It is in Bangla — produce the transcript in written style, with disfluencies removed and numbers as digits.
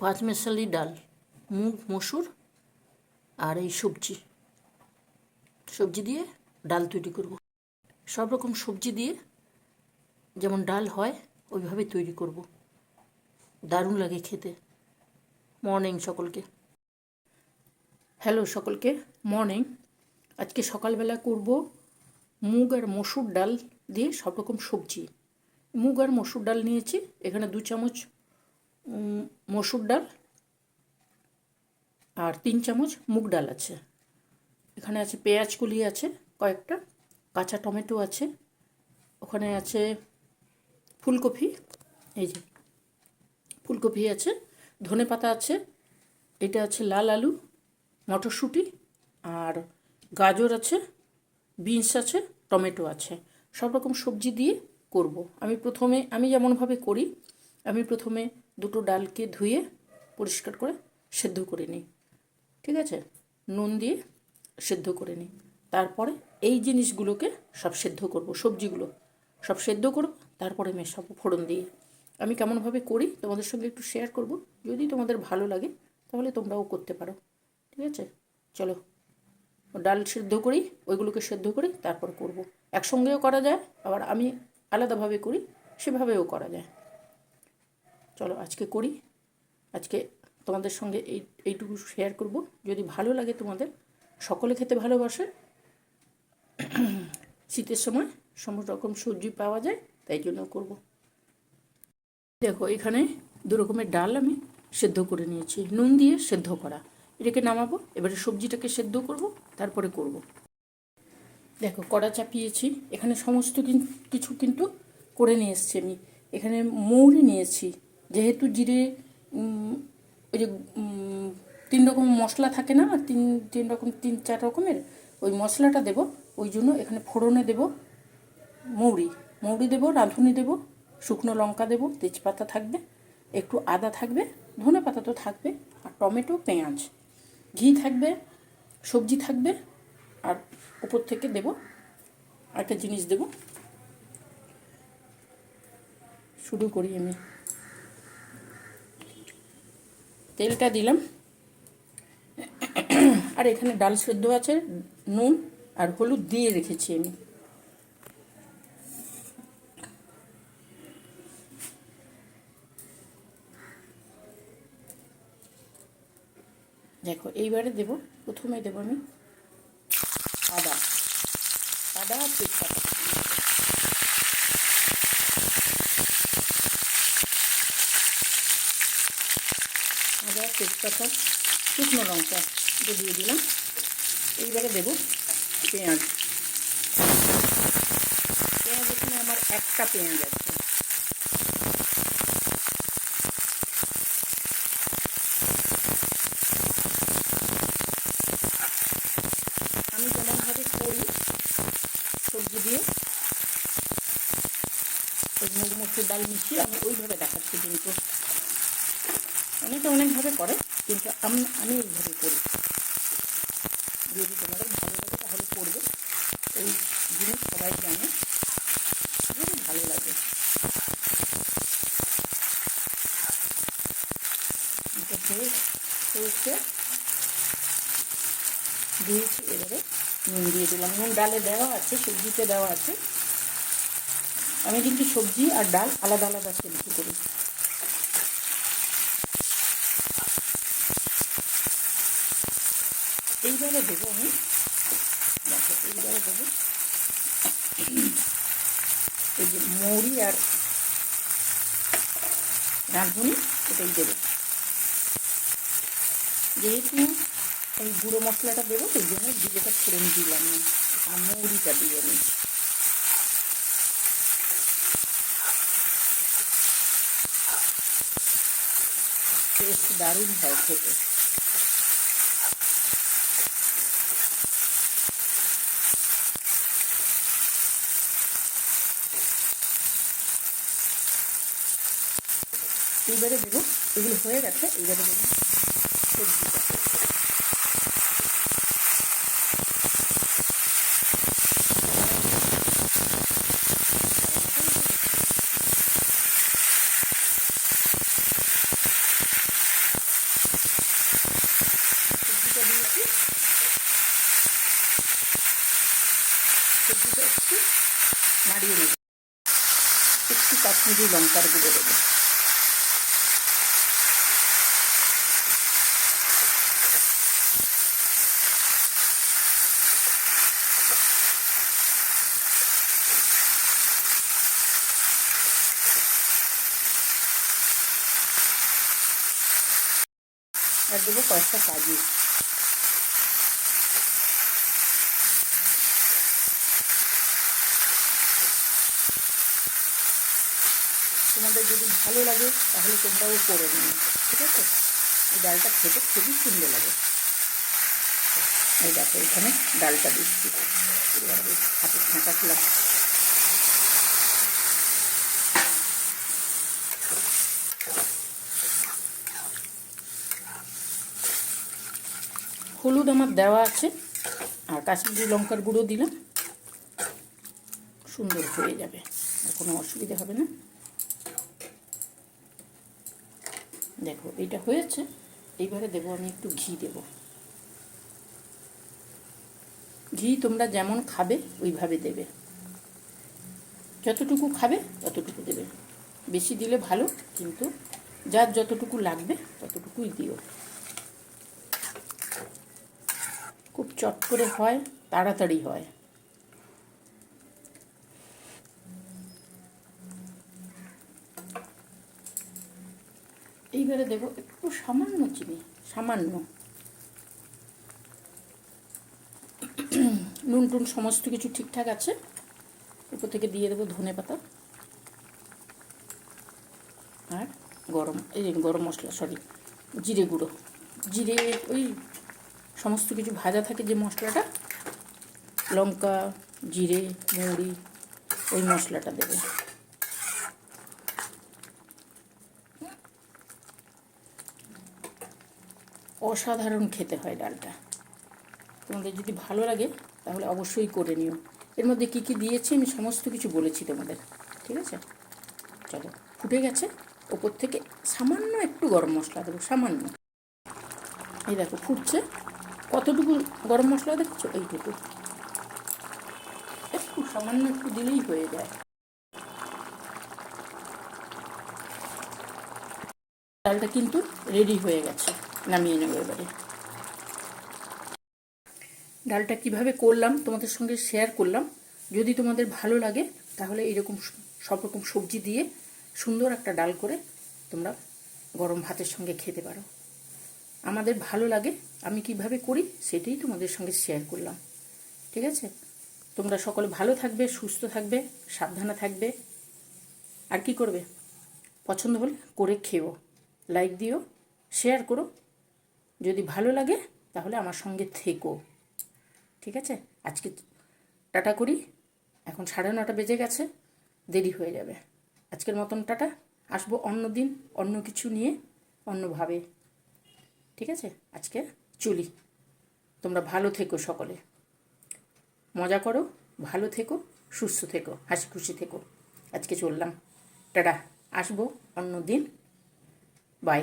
পাঁচমেশালি ডাল, মুগ, মসুর আর এই সবজি দিয়ে ডাল তৈরি করব। সব রকম সবজি দিয়ে যেমন ডাল হয় ওইভাবে তৈরি করব। দারুণ লাগে খেতে। মর্নিং সকলকে। হ্যালো সকলকে, মর্নিং। আজকে সকালবেলা করব মুগ আর মসুর ডাল দিয়ে সব রকম সবজি। মুগ আর মসুর ডাল নিয়েছি, এখানে 2 চামচ মসুর ডাল আর 3 চামচ মুগ ডাল আছে। এখানে আছে পেঁয়াজ কলি আছে কয়েকটা, কাঁচা টমেটো আছে, ওখানে আছে ফুলকপি, এই যে ফুলকপি আছে, ধনেপাতা আছে, এটা আছে লাল আলু, মটরশুঁটি আর গাজর আছে, বিনস আছে, টমেটো আছে। সব রকম সবজি দিয়ে করব। আমি যেমনভাবে করি, আমি প্রথমে দুটো ডালকে ধুয়ে পরিষ্কার করে সেদ্ধ করে নিই, ঠিক আছে, নুন দিয়ে সেদ্ধ করে নিই। তারপরে এই জিনিসগুলোকে সব সেদ্ধ করব, সবজিগুলো সব সেদ্ধ করব, তারপরে মেশাবো ফোড়ন দিয়ে। আমি কেমনভাবে করি তোমাদের সঙ্গে একটু শেয়ার করব, যদি তোমাদের ভালো লাগে তাহলে তোমরাও করতে পারো, ঠিক আছে। চলো ডাল সেদ্ধ করি, ওইগুলোকে সেদ্ধ করি, তারপর করব। একসঙ্গেও করা যায়, আবার আমি আলাদাভাবে করি, সেভাবেও করা যায়। চলো আজকে করি, আজকে তোমাদের সঙ্গে এইটুকু শেয়ার করব। যদি ভালো লাগে তোমাদের, সকলে খেতে ভালোবাসে, শীতের সময় সমস্ত রকম সবজি পাওয়া যায়, তাই জন্য করব। দেখো এখানে 2 রকমের ডাল আমি সেদ্ধ করে নিয়েছি, নুন দিয়ে সেদ্ধ করা। এটাকে নামাবো, এবারে সবজিটাকে সেদ্ধ করব, তারপরে করব। দেখো কড়া চাপিয়েছি, এখানে সমস্ত কিছু কিন্তু করে নিয়ে এসেছি আমি। এখানে মৌরি নিয়েছি, যেহেতু জিরে ওই যে 3 রকম মশলা থাকে না, 3-4 রকমের ওই মশলাটা দেব, ওই জন্য এখানে ফোড়নে দেব মৌরি দেব, রাঁধুনি দেব, শুকনো লঙ্কা দেব, তেজপাতা থাকবে, একটু আদা থাকবে, ধনেপাতা তো থাকবে, আর টমেটো, পেঁয়াজ, ঘি থাকবে, সবজি থাকবে, আর উপর থেকে দেব একটা জিনিস দেব। শুরু করি আমি। তেলটা দিলাম, আর এখানে ডাল সেদ্ধ আছে, নুন আর হলুদ দিয়ে রেখেছি আমি। দেখো এইবারে দেব, প্রথমে দেব আমি আদা আর তেজপাতা, আদা, তেজপাতা, শুকনো লঙ্কা দিয়ে দিলাম। এইবারে দেব পেঁয়াজ। এখানে আমার একটা পেঁয়াজ আছে। আমি যেমনভাবে করি সবজি দিয়ে ওই মুগ মসুর ডাল মিশিয়ে আমি ওইভাবে দেখাচ্ছি, কিন্তু অনেকভাবে করে, কিন্তু আমি এইভাবে করি। যদি তোমাদের ভালো লাগে তাহলে করবে, এই জিনিস সবাই জানে, যদি ভালো লাগে। হয়েছে দিয়েছি, এবারে নুন দিয়ে দিলাম। নুন ডালে দেওয়া আছে, সবজিতে দেওয়া আছে। আমি কিন্তু সবজি আর ডাল আলাদা আলাদা সেদ্ধ করি। এইবারে দেবো আমি, দেখো এইবারে দেবো এই যে মৌরি আর রাঁধুনি, এটাই দেবো। যেহেতু এই গুঁড়ো মশলাটা দেবো, সেই জন্য জিরেটা ফোড়ন দিলাম না, মৌরিটা দিয়ে আমি। টেস্ট দারুণ হয় খেতে। এইবারে দেবো, এগুলো হয়ে গেছে, এইবারে দেবো সবজিটা। নাড়িয়ে নেব। একটু কাশ্মীরি লঙ্কার গুঁড়ো দেবো। আর দেবো কয়েকটা কাজু। তোমাদের যদি ভালো লাগে তাহলে তোমরাও করে নিও, ঠিক আছে? এই ডালটা খেতে খুবই সুন্দর লাগে। এই দেখো এখানে ডালটা দিচ্ছি, হাতে ছাঁকা খেলাম। হলুদ আমার দেওয়া আছে, আর কাশ্মীরি লঙ্কার গুঁড়ো দিলাম, সুন্দর হয়ে যাবে, আর কোনো অসুবিধা হবে না। দেখো এইটা হয়েছে। এইবারে দেবো আমি একটু ঘি দেব। ঘি তোমরা যেমন খাবে ওইভাবে দেবে, যতটুকু খাবে ততটুকু দেবে। বেশি দিলে ভালো, কিন্তু যার যতটুকু লাগবে ততটুকুই দিও। খুব চট করে হয়, তাড়াতাড়ি হয়। এইবারে দেবো একটু সামান্য চিনি, সামান্য। নুন টুন সমস্ত কিছু ঠিকঠাক আছে। উপর থেকে দিয়ে দেবো ধনে পাতা আর গরম মশলা, জিরে গুঁড়ো। জিরে, ওই সমস্ত কিছু ভাজা থাকে যে মশলাটা, লঙ্কা, জিরে, মৌরি, ওই মশলাটা দেবে। অসাধারণ খেতে হয় ডালটা। তোমাদের যদি ভালো লাগে তাহলে অবশ্যই করে নিও। এর মধ্যে কী কী দিয়েছি আমি সমস্ত কিছু বলেছি তোমাদের, ঠিক আছে? চলো, ফুটে গেছে। ওপর থেকে সামান্য একটু গরম মশলা দেবো, সামান্য। এই দেখো ফুটছে। কতটুকু গরম মশলা দেখছো? এইটুকু, একটু সামান্য একটু দিলেই হয়ে যায়। ডালটা কিন্তু রেডি হয়ে গেছে, নামিয়ে নেবো এবারে। ডালটা কিভাবে করলাম তোমাদের সঙ্গে শেয়ার করলাম। যদি তোমাদের ভালো লাগে তাহলে এরকম সব রকম সবজি দিয়ে সুন্দর একটা ডাল করে তোমরা গরম ভাতের সঙ্গে খেতে পারো। আমাদের ভালো লাগে, আমি কিভাবে করি সেটাই তোমাদের সঙ্গে শেয়ার করলাম, ঠিক আছে? তোমরা সকলে ভালো থাকবে, সুস্থ থাকবে, সাবধানে থাকবে। আর কি করবে? পছন্দ হলে করে খেও, লাইক দিও, শেয়ার করো। যদি ভালো লাগে তাহলে আমার সঙ্গে থেকো, ঠিক আছে? আজকে টাটা করি। এখন 9:30 বেজে গেছে, দেরি হয়ে যাবে। আজকের মতন টাটা। আসবো অন্য দিন অন্য কিছু নিয়ে, অন্যভাবে, ঠিক আছে? আজকে চলি। তোমরা ভালো থেকো, সকলে মজা করো, ভালো থেকো, সুস্থ থেকো, হাসি খুশি থেকো। আজকে চললাম, টাটা। আসবো অন্য দিন, বাই।